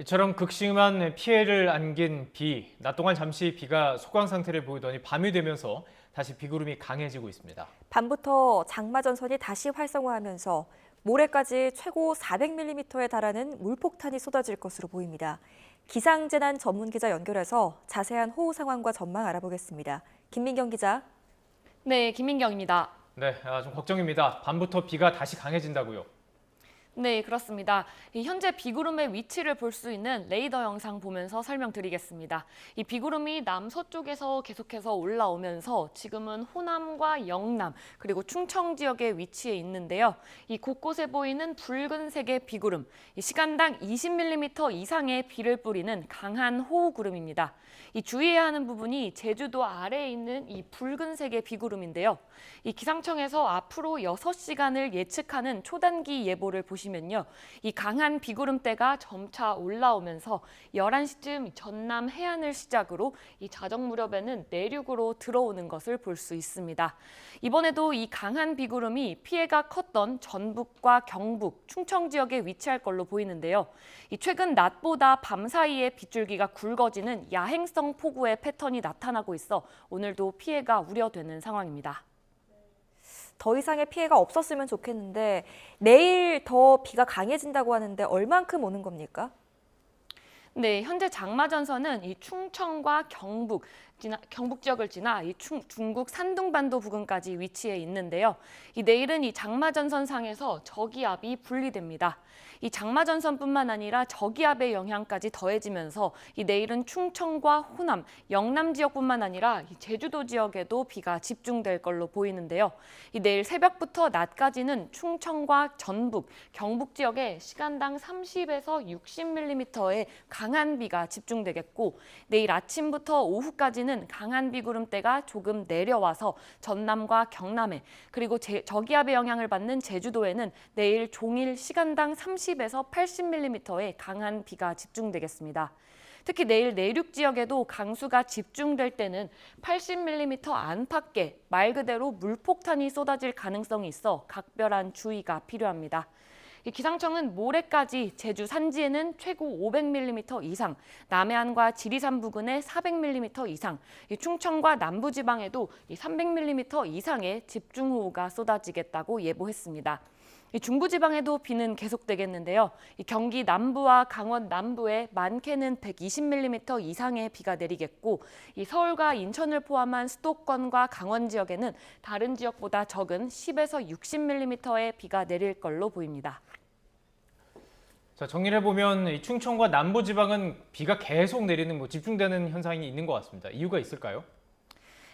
이처럼 극심한 피해를 안긴 비, 낮 동안 잠시 비가 소강 상태를 보이더니 밤이 되면서 다시 비구름이 강해지고 있습니다. 밤부터 장마전선이 다시 활성화하면서 모레까지 최고 400mm에 달하는 물폭탄이 쏟아질 것으로 보입니다. 기상재난 전문 기자 연결해서 자세한 호우 상황과 전망 알아보겠습니다. 김민경 기자. 네, 김민경입니다. 네, 좀 걱정입니다. 밤부터 비가 다시 강해진다고요. 네, 그렇습니다. 현재 비구름의 위치를 볼 수 있는 레이더 영상 보면서 설명드리겠습니다. 이 비구름이 남서쪽에서 계속해서 올라오면서 지금은 호남과 영남 그리고 충청 지역에 위치해 있는데요. 이 곳곳에 보이는 붉은색의 비구름, 이 시간당 20mm 이상의 비를 뿌리는 강한 호우구름입니다. 이 주의해야 하는 부분이 제주도 아래에 있는 이 붉은색의 비구름인데요. 이 기상청에서 앞으로 6시간을 예측하는 초단기 예보를 보시면요. 이 강한 비구름대가 점차 올라오면서 11시쯤 전남 해안을 시작으로 이 자정 무렵에는 내륙으로 들어오는 것을 볼 수 있습니다. 이번에도 이 강한 비구름이 피해가 컸던 전북과 경북, 충청 지역에 위치할 걸로 보이는데요. 이 최근 낮보다 밤 사이에 빗줄기가 굵어지는 야행성 폭우의 패턴이 나타나고 있어 오늘도 피해가 우려되는 상황입니다. 더 이상의 피해가 없었으면 좋겠는데 내일 더 비가 강해진다고 하는데 얼만큼 오는 겁니까? 네, 현재 장마전선은 이 충청과 경북 지역을 지나 이 중국 산둥반도 부근까지 위치해 있는데요. 이 내일은 이 장마전선상에서 저기압이 분리됩니다. 이 장마전선뿐만 아니라 저기압의 영향까지 더해지면서 이 내일은 충청과 호남, 영남 지역뿐만 아니라 이 제주도 지역에도 비가 집중될 걸로 보이는데요. 이 내일 새벽부터 낮까지는 충청과 전북, 경북 지역에 시간당 30에서 60mm의 강한 비가 집중되겠고 내일 아침부터 오후까지는 강한 비구름대가 조금 내려와서 전남과 경남에 그리고 저기압의 영향을 받는 제주도에는 내일 종일 시간당 30에서 80mm의 강한 비가 집중되겠습니다. 특히 내일 내륙 지역에도 강수가 집중될 때는 80mm 안팎의 말 그대로 물폭탄이 쏟아질 가능성이 있어 각별한 주의가 필요합니다. 기상청은 모레까지 제주 산지에는 최고 500mm 이상, 남해안과 지리산 부근에 400mm 이상, 충청과 남부지방에도 300mm 이상의 집중호우가 쏟아지겠다고 예보했습니다. 중부지방에도 비는 계속되겠는데요. 경기 남부와 강원 남부에 많게는 120mm 이상의 비가 내리겠고 서울과 인천을 포함한 수도권과 강원 지역에는 다른 지역보다 적은 10에서 60mm의 비가 내릴 걸로 보입니다. 자, 정리를 해보면 이 충청과 남부지방은 비가 계속 내리는 집중되는 현상이 있는 것 같습니다. 이유가 있을까요?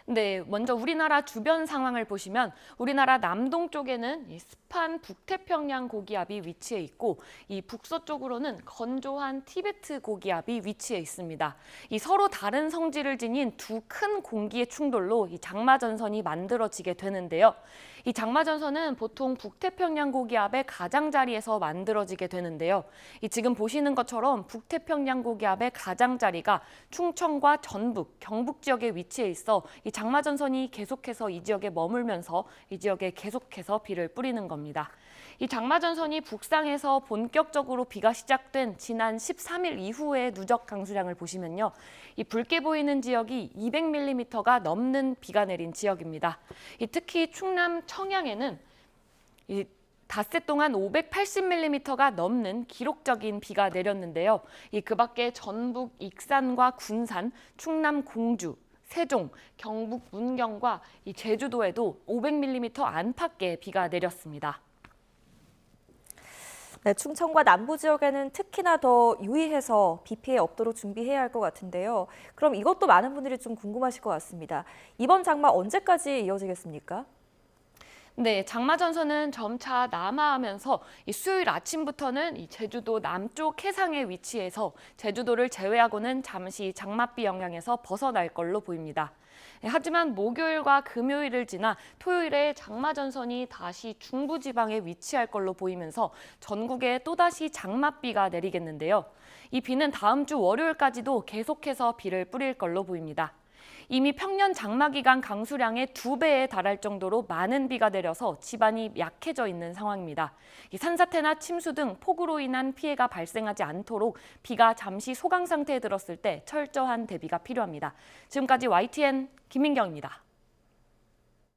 네, 먼저 우리나라 주변 상황을 보시면 우리나라 남동쪽에는 이 습한 북태평양 고기압이 위치해 있고 이 북서쪽으로는 건조한 티베트 고기압이 위치해 있습니다. 이 서로 다른 성질을 지닌 두 큰 공기의 충돌로 이 장마전선이 만들어지게 되는데요. 이 장마전선은 보통 북태평양 고기압의 가장자리에서 만들어지게 되는데요. 지금 보시는 것처럼 북태평양 고기압의 가장자리가 충청과 전북, 경북 지역에 위치해 있어 이 장마전선이 계속해서 이 지역에 머물면서 이 지역에 계속해서 비를 뿌리는 겁니다. 이 장마전선이 북상해서 본격적으로 비가 시작된 지난 13일 이후의 누적 강수량을 보시면요. 이 붉게 보이는 지역이 200mm가 넘는 비가 내린 지역입니다. 특히 충남 청양에는 닷새 동안 580mm가 넘는 기록적인 비가 내렸는데요. 그 밖에 전북 익산과 군산, 충남 공주, 세종, 경북 문경과 제주도에도 500mm 안팎의 비가 내렸습니다. 네, 충청과 남부 지역에는 특히나 더 유의해서 비 피해 없도록 준비해야 할 것 같은데요. 그럼 이것도 많은 분들이 좀 궁금하실 것 같습니다. 이번 장마 언제까지 이어지겠습니까? 네, 장마전선은 점차 남하하면서 수요일 아침부터는 제주도 남쪽 해상에 위치해서 제주도를 제외하고는 잠시 장맛비 영향에서 벗어날 걸로 보입니다. 하지만 목요일과 금요일을 지나 토요일에 장마전선이 다시 중부지방에 위치할 걸로 보이면서 전국에 또다시 장맛비가 내리겠는데요. 이 비는 다음 주 월요일까지도 계속해서 비를 뿌릴 걸로 보입니다. 이미 평년 장마 기간 강수량의 2배에 달할 정도로 많은 비가 내려서 지반이 약해져 있는 상황입니다. 이 산사태나 침수 등 폭우로 인한 피해가 발생하지 않도록 비가 잠시 소강 상태에 들었을 때 철저한 대비가 필요합니다. 지금까지 YTN 김민경입니다.